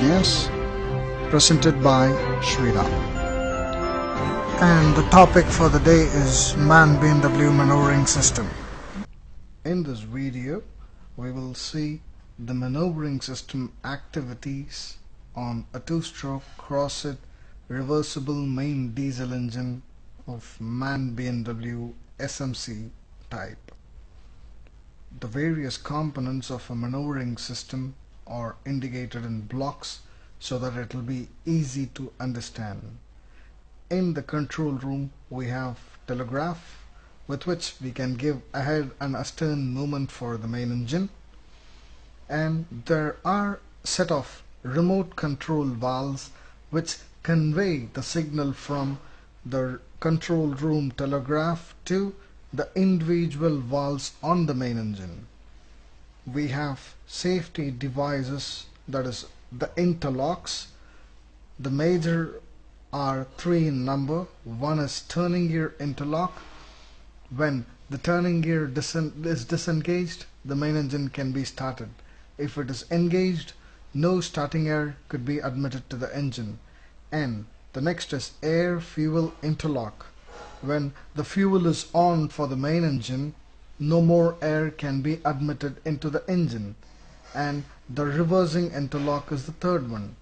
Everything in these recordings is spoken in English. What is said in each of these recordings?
Engineers, presented by Shriram. And the topic for the day is MAN BMW maneuvering system. In this video, we will see the maneuvering system activities on a two-stroke cross-seat reversible main diesel engine of MAN BMW SMC type. The various components of a maneuvering system are indicated in blocks so that it will be easy to understand. In the control room we have telegraph with which we can give ahead and astern movement for the main engine, and there are a set of remote control valves which convey the signal from the control room telegraph to the individual valves on the main engine. We have safety devices, that is the interlocks. The major are three in number. One is turning gear interlock. When the turning gear is disengaged, the main engine can be started. If it is engaged, no starting air could be admitted to the engine. And the next is air fuel interlock. When the fuel is on for the main engine, no more air can be admitted into the engine. And the reversing interlock is the third one.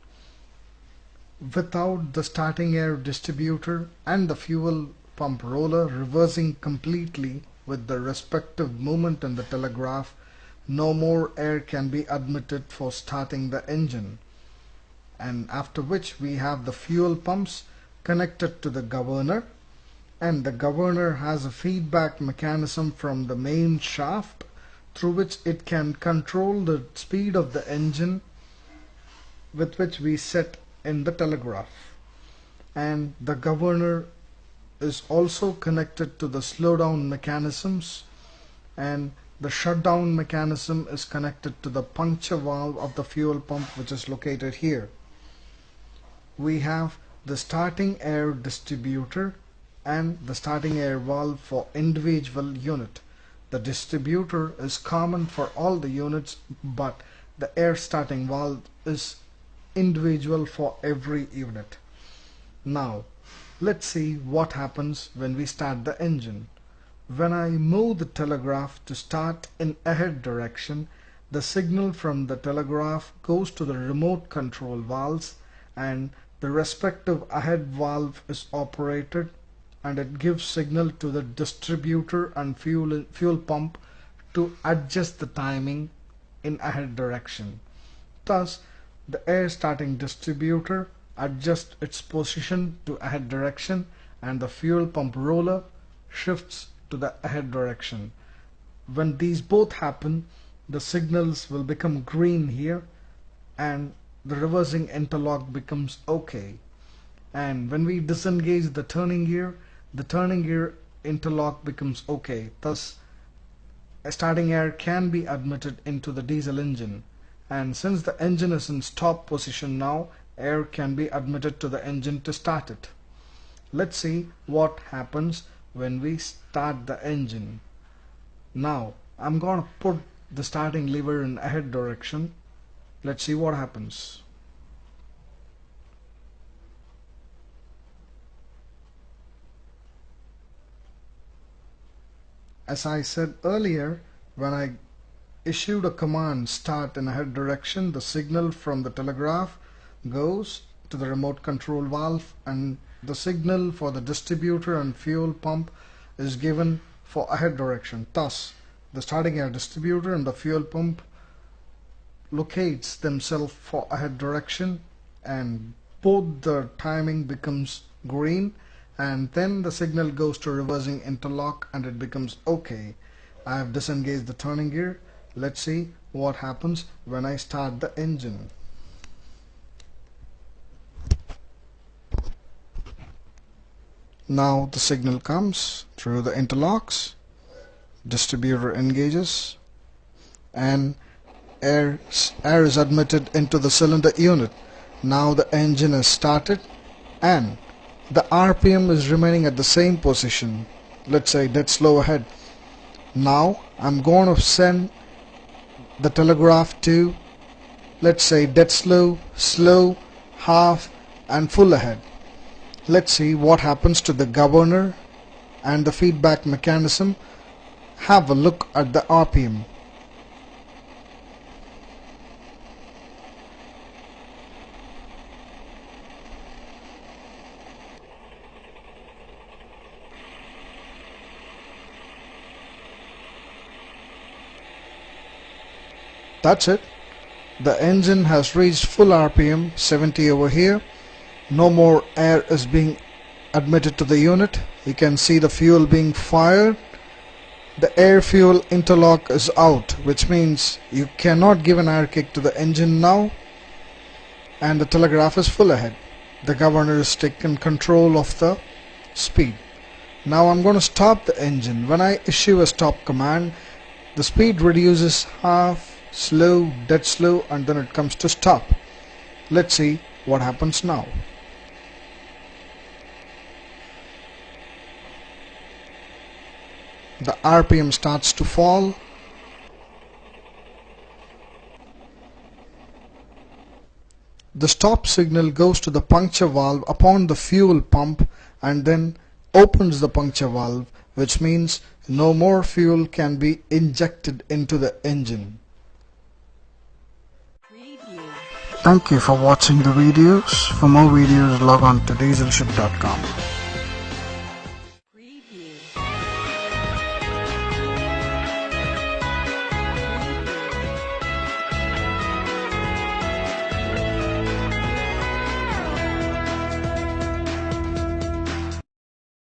Without the starting air distributor and the fuel pump roller reversing completely with the respective movement in the telegraph, no more air can be admitted for starting the engine. And after which we have the fuel pumps connected to the governor, and the governor has a feedback mechanism from the main shaft through which it can control the speed of the engine, with which we set in the telegraph. And the governor is also connected to the slowdown mechanisms, and the shutdown mechanism is connected to the puncture valve of the fuel pump, which is located here. We have the starting air distributor and the starting air valve for individual unit. The distributor is common for all the units, but the air starting valve is individual for every unit. Now let's see what happens when we start the engine. When I move the telegraph to start in ahead direction, the signal from the telegraph goes to the remote control valves, and the respective ahead valve is operated, and it gives signal to the distributor and fuel pump to adjust the timing in ahead direction. Thus, the air starting distributor adjusts its position to ahead direction, and the fuel pump roller shifts to the ahead direction. When these both happen, the signals will become green here, and the reversing interlock becomes OK. And when we disengage the turning gear interlock becomes OK. Thus, starting air can be admitted into the diesel engine. And since the engine is in stop position now, air can be admitted to the engine to start it. Let's see what happens when we start the engine. Now, I'm going to put the starting lever in ahead direction. Let's see what happens. As I said earlier, when I issued a command start in ahead direction, the signal from the telegraph goes to the remote control valve, and the signal for the distributor and fuel pump is given for ahead direction. Thus, the starting air distributor and the fuel pump locates themselves for ahead direction, and both the timing becomes green, and then the signal goes to reversing interlock and it becomes OK. I have disengaged the turning gear. Let's see what happens when I start the engine. Now the signal comes through the interlocks, distributor engages, and air is admitted into the cylinder unit. Now the engine is started and the RPM is remaining at the same position, let's say dead slow ahead. Now I'm going to send the telegraph to let's say dead slow, slow, half and full ahead. Let's see what happens to the governor and the feedback mechanism. Have a look at the RPM. That's it. The engine has reached full RPM, 70 over here. No more air is being admitted to the unit. You can see the fuel being fired. The air fuel interlock is out, which means you cannot give an air kick to the engine now, and the telegraph is full ahead. The governor has taken control of the speed. Now I'm going to stop the engine. When I issue a stop command, the speed reduces half, slow, dead slow, and then it comes to stop. Let's see what happens now. The RPM starts to fall. The stop signal goes to the puncture valve upon the fuel pump and then opens the puncture valve, which means no more fuel can be injected into the engine. Thank you for watching the videos. For more videos, log on to dieselship.com.